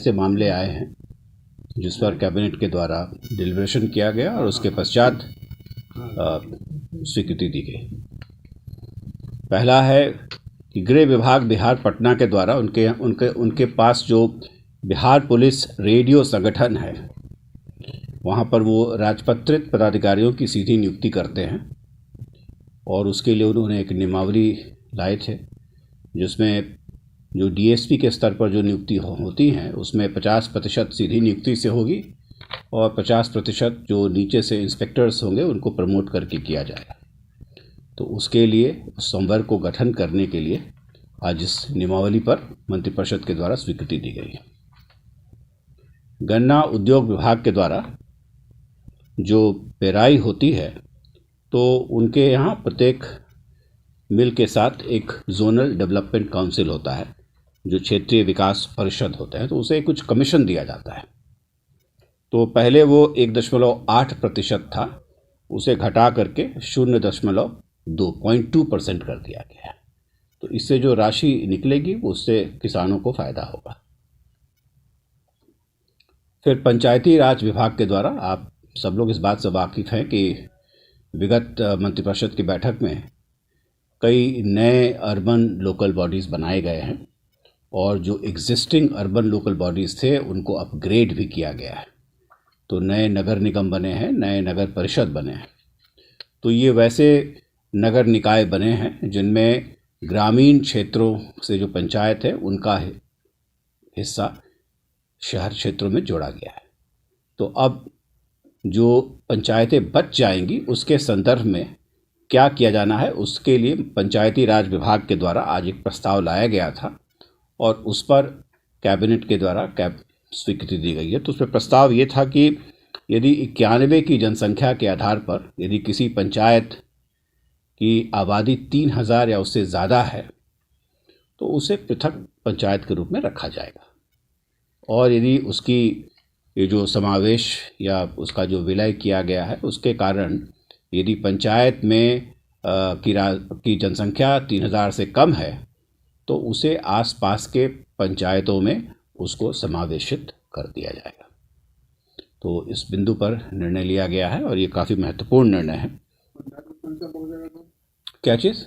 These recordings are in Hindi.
ऐसे मामले आए हैं जिस पर कैबिनेट के द्वारा डिलिब्रेशन किया गया और उसके पश्चात स्वीकृति दी गई। पहला है कि गृह विभाग बिहार पटना के द्वारा उनके पास जो बिहार पुलिस रेडियो संगठन है, वहाँ पर वो राजपत्रित पदाधिकारियों की सीधी नियुक्ति करते हैं और उसके लिए उन्होंने एक नियमावली लाए थे, जिसमें जो डीएसपी के स्तर पर जो नियुक्ति होती हैं उसमें 50% सीधी नियुक्ति से होगी और 50% जो नीचे से इंस्पेक्टर्स होंगे उनको प्रमोट करके किया जाएगा। तो उसके लिए संवर्ग को गठन करने के लिए आज इस नियमावली पर मंत्रिपरिषद के द्वारा स्वीकृति दी गई है। गन्ना उद्योग विभाग के द्वारा जो पेराई होती है तो उनके यहाँ प्रत्येक मिल के साथ एक जोनल डेवलपमेंट काउंसिल होता है, जो क्षेत्रीय विकास परिषद होते हैं, तो उसे कुछ कमीशन दिया जाता है। तो पहले वो 1.8% था, उसे घटा करके 0.2% कर दिया गया है। तो इससे जो राशि निकलेगी उससे किसानों को फायदा होगा। फिर पंचायती राज विभाग के द्वारा, आप सब लोग इस बात से वाकिफ़ हैं कि विगत मंत्रिपरिषद की बैठक में कई नए अर्बन लोकल बॉडीज़ बनाए गए हैं और जो एग्जिस्टिंग अर्बन लोकल बॉडीज़ थे उनको अपग्रेड भी किया गया है। तो नए नगर निगम बने हैं, नए नगर परिषद बने हैं। तो ये वैसे नगर निकाय बने हैं जिनमें ग्रामीण क्षेत्रों से जो पंचायत है उनका हिस्सा शहर क्षेत्रों में जोड़ा गया है। तो अब जो पंचायतें बच जाएंगी उसके संदर्भ में क्या किया जाना है, उसके लिए पंचायती राज विभाग के द्वारा आज एक प्रस्ताव लाया गया था और उस पर कैबिनेट के द्वारा स्वीकृति दी गई है। तो उसमें प्रस्ताव ये था कि यदि 91 की जनसंख्या के आधार पर यदि किसी पंचायत की आबादी 3000 या उससे ज़्यादा है तो उसे पृथक पंचायत के रूप में रखा जाएगा। और यदि उसकी ये जो समावेश या उसका जो विलय किया गया है उसके कारण यदि पंचायत में की जनसंख्या 3000 से कम है तो उसे आसपास के पंचायतों में उसको समावेशित कर दिया जाएगा। तो इस बिंदु पर निर्णय लिया गया है और ये काफ़ी महत्वपूर्ण निर्णय है। क्या चीज़?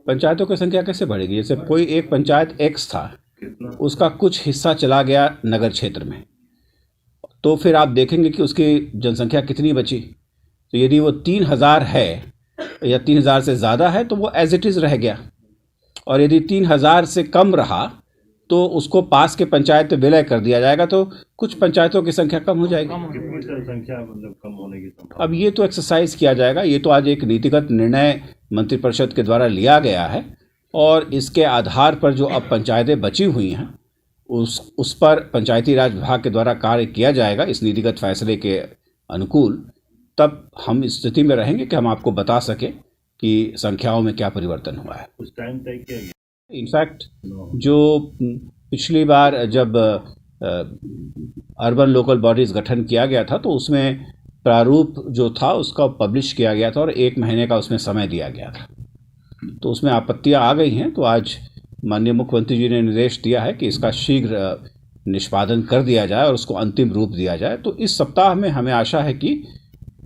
पंचायतों की संख्या कैसे बढ़ेगी? जैसे कोई एक पंचायत X था, उसका कुछ हिस्सा चला गया नगर क्षेत्र में, तो फिर आप देखेंगे कि उसकी जनसंख्या कितनी बची। तो यदि वो 3000 है या 3000 से ज़्यादा है तो वो एज इट इज़ रह गया, और यदि 3000 से कम रहा तो उसको पास के पंचायत में विलय कर दिया जाएगा, तो कुछ पंचायतों की संख्या कम हो जाएगी। कम होने की अब ये तो एक्सरसाइज किया जाएगा। ये तो आज एक नीतिगत निर्णय मंत्रिपरिषद के द्वारा लिया गया है और इसके आधार पर जो अब पंचायतें बची हुई हैं उस पर पंचायती राज विभाग के द्वारा कार्य किया जाएगा इस नीतिगत फैसले के अनुकूल। तब हम इस स्थिति में रहेंगे कि हम आपको बता सकें कि संख्याओं में क्या परिवर्तन हुआ है। उस टाइम तय किया गया। इनफैक्ट जो पिछली बार जब अर्बन लोकल बॉडीज़ गठन किया गया था तो उसमें प्रारूप जो था उसका पब्लिश किया गया था और 1 महीने का उसमें समय दिया गया था। तो उसमें आपत्तियां आ गई हैं, तो आज माननीय मुख्यमंत्री जी ने निर्देश दिया है कि इसका शीघ्र निष्पादन कर दिया जाए और उसको अंतिम रूप दिया जाए। तो इस सप्ताह में हमें आशा है कि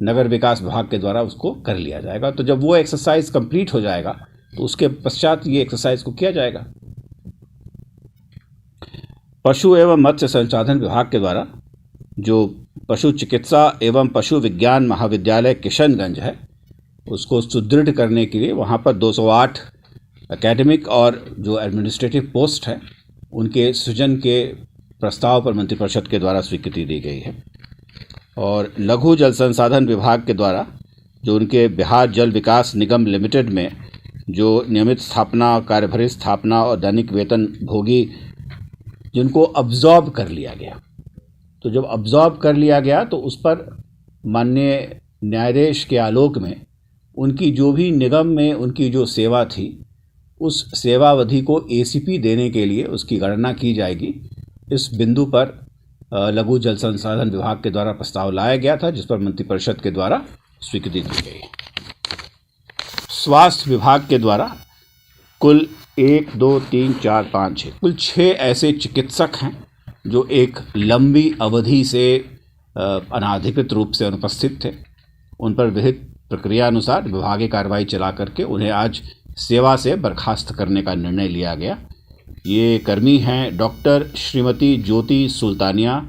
नगर विकास विभाग के द्वारा उसको कर लिया जाएगा। तो जब वो एक्सरसाइज कंप्लीट हो जाएगा तो उसके पश्चात ये एक्सरसाइज को किया जाएगा। पशु एवं मत्स्य संसाधन विभाग के द्वारा जो पशु चिकित्सा एवं पशु विज्ञान महाविद्यालय किशनगंज है उसको सुदृढ़ करने के लिए वहाँ पर 208 एकेडमिक और जो एडमिनिस्ट्रेटिव पोस्ट है उनके सृजन के प्रस्ताव पर मंत्रिपरिषद के द्वारा स्वीकृति दी गई है। और लघु जल संसाधन विभाग के द्वारा जो उनके बिहार जल विकास निगम लिमिटेड में जो नियमित स्थापना, कार्यभारी स्थापना और दैनिक वेतन भोगी जिनको अब्जॉर्ब कर लिया गया, तो जब अब्जॉर्ब कर लिया गया तो उस पर माननीय न्यायाधीश के आलोक में उनकी जो भी निगम में उनकी जो सेवा थी उस सेवावधि को एसीपी देने के लिए उसकी गणना की जाएगी। इस बिंदु पर लघु जल संसाधन विभाग के द्वारा प्रस्ताव लाया गया था जिस पर मंत्रिपरिषद के द्वारा स्वीकृति दी गई। स्वास्थ्य विभाग के द्वारा कुल 1, 2, 3, 4, 5, 6 कुल 6 ऐसे चिकित्सक हैं जो एक लंबी अवधि से अनाधिकृत रूप से अनुपस्थित थे, उन पर विहित प्रक्रिया अनुसार विभागीय कार्रवाई चला करके उन्हें आज सेवा से बर्खास्त करने का निर्णय लिया गया। ये कर्मी हैं डॉक्टर श्रीमती ज्योति सुल्तानिया,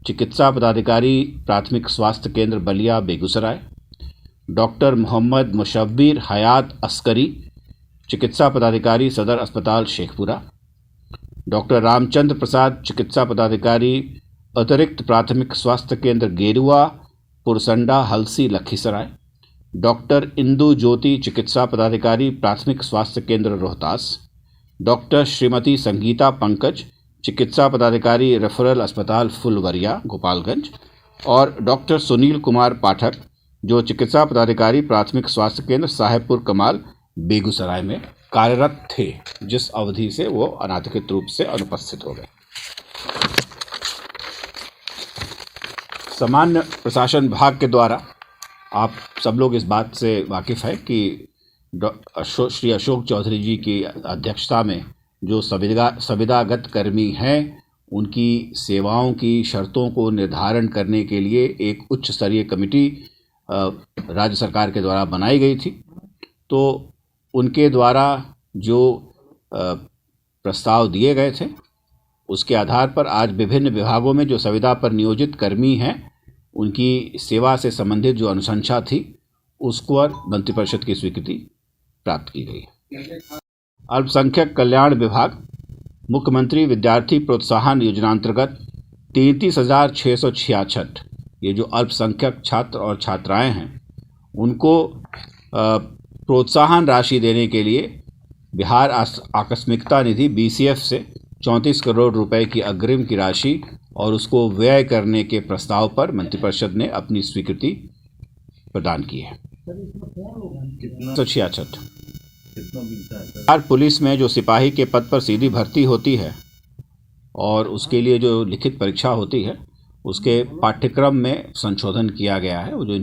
चिकित्सा पदाधिकारी प्राथमिक स्वास्थ्य केंद्र बलिया बेगूसराय, डॉक्टर मोहम्मद मुशब्बिर हयात अस्करी, चिकित्सा पदाधिकारी सदर अस्पताल शेखपुरा, डॉक्टर रामचंद्र प्रसाद, चिकित्सा पदाधिकारी अतिरिक्त प्राथमिक स्वास्थ्य केंद्र गेरुआ पुरसंडा हलसी लखीसराय, डॉक्टर इंदु ज्योति, चिकित्सा पदाधिकारी प्राथमिक स्वास्थ्य केंद्र रोहतास, डॉक्टर श्रीमती संगीता पंकज, चिकित्सा पदाधिकारी रेफरल अस्पताल फुलवरिया गोपालगंज, और डॉक्टर सुनील कुमार पाठक, जो चिकित्सा पदाधिकारी प्राथमिक स्वास्थ्य केंद्र साहेबपुर कमाल बेगूसराय में कार्यरत थे, जिस अवधि से वो अनाधिकृत रूप से अनुपस्थित हो गए। सामान्य प्रशासन विभाग के द्वारा आप सब लोग इस बात से वाकिफ़ है कि श्री अशोक चौधरी जी की अध्यक्षता में जो संविदागत कर्मी हैं, उनकी सेवाओं की शर्तों को निर्धारण करने के लिए एक उच्च स्तरीय कमेटी राज्य सरकार के द्वारा बनाई गई थी। तो उनके द्वारा जो प्रस्ताव दिए गए थे, उसके आधार पर आज विभिन्न विभागों में जो संविदा पर नियोजित कर्मी हैं, उनकी सेवा से संबंधित जो अनुशंसा थी, उसको और मंत्रिपरिषद की स्वीकृति प्राप्त की गई। अल्पसंख्यक कल्याण विभाग मुख्यमंत्री विद्यार्थी प्रोत्साहन योजनांतर्गत 33,666 ये जो अल्पसंख्यक छात्र और छात्राएं हैं, उनको प्रोत्साहन राशि देने के लिए बिहार आकस्मिकता निधि BCF से 34 करोड़ रुपए की अग्रिम की राशि और उसको व्यय करने के प्रस्ताव पर मंत्रिपरिषद ने अपनी स्वीकृति प्रदान की है। 166 बिहार पुलिस में जो सिपाही के पद पर सीधी भर्ती होती है और उसके लिए जो लिखित परीक्षा होती है, उसके पाठ्यक्रम में संशोधन किया गया है। वो जो